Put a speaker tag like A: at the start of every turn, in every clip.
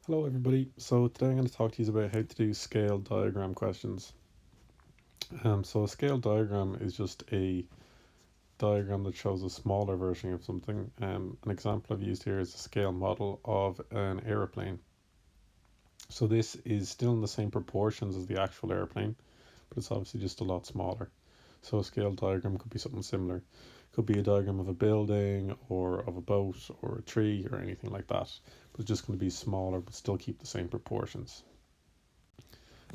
A: Hello everybody. So today I'm going to talk to you about how to do scale diagram questions. So a scale diagram is just a diagram that shows a smaller version of something. An example I've used here is a scale model of an aeroplane. So this is still in the same proportions as the actual airplane, but it's obviously just a lot smaller. So a scale diagram could be something similar. It could be a diagram of a building or of a boat or a tree or anything like that. But it's just going to be smaller but still keep the same proportions.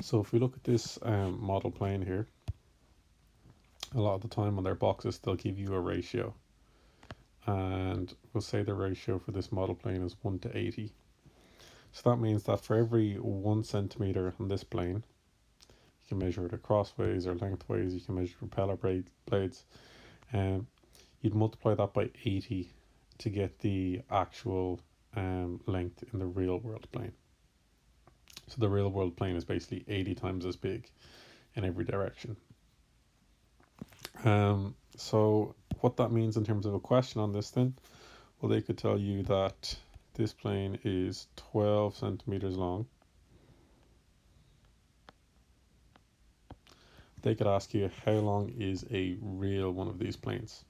A: So if we look at this model plane here, a lot of the time on their boxes they'll give you a ratio, and we'll say the ratio for this model plane is 1 to 80. So that means that for every 1 centimeter on this plane, you can measure it crossways or lengthways, you can measure propeller blades, and you'd multiply that by 80 to get the actual length in the real world plane. So the real world plane is basically 80 times as big in every direction. So what that means in terms of a question on this then, well, they could tell you that this plane is 12 centimeters long. They could ask you how long is a real one of these planes.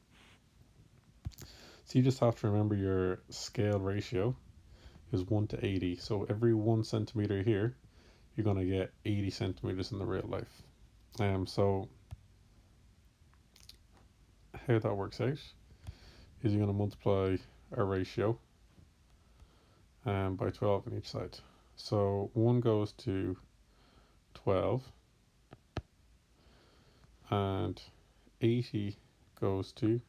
A: So you just have to remember your scale ratio is 1 to 80. So every 1 centimeter here, you're going to get 80 centimeters in the real life. So how that works out is you're going to multiply a ratio by 12 on each side. So 1 goes to 12 and 80 goes to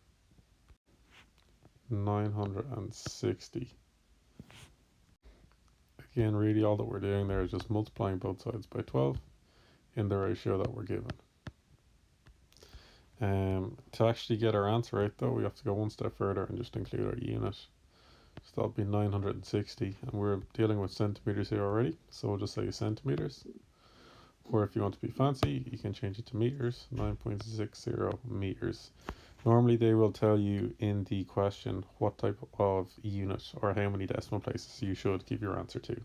A: 960. Again, really all that we're doing there is just multiplying both sides by 12 in the ratio that we're given. To actually get our answer right though, we have to go one step further and just include our unit. So that'll be 960, and we're dealing with centimeters here already, so we'll just say centimeters. Or if you want to be fancy, you can change it to meters, 9.60 meters. Normally they will tell you in the question what type of unit or how many decimal places you should give your answer to.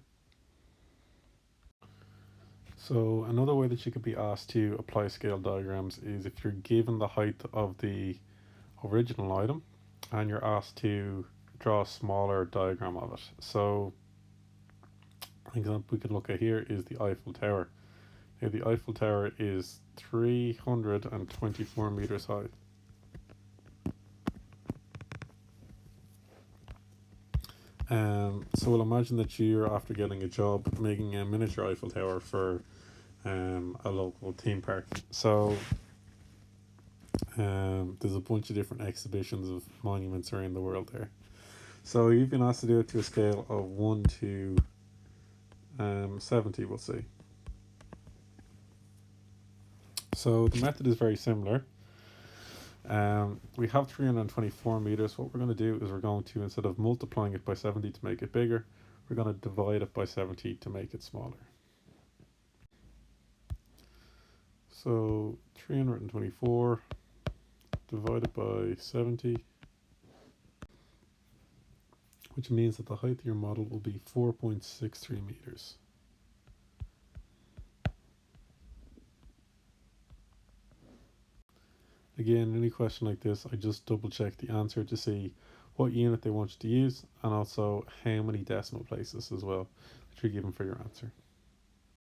A: So another way that you could be asked to apply scale diagrams is if you're given the height of the original item and you're asked to draw a smaller diagram of it. So an example we could look at here is the Eiffel Tower. Now the Eiffel Tower is 324 meters high. So we'll imagine that you're after getting a job making a miniature Eiffel Tower for a local theme park. So there's a bunch of different exhibitions of monuments around the world there. So you've been asked to do it to a scale of 1 to 70, we'll see. So the method is very similar. We have 324 meters. What we're going to do is we're going to, instead of multiplying it by 70 to make it bigger, we're going to divide it by 70 to make it smaller. So 324 divided by 70, which means that the height of your model will be 4.63 meters. Again, any question like this, I just double check the answer to see what unit they want you to use and also how many decimal places as well that you're given for your answer.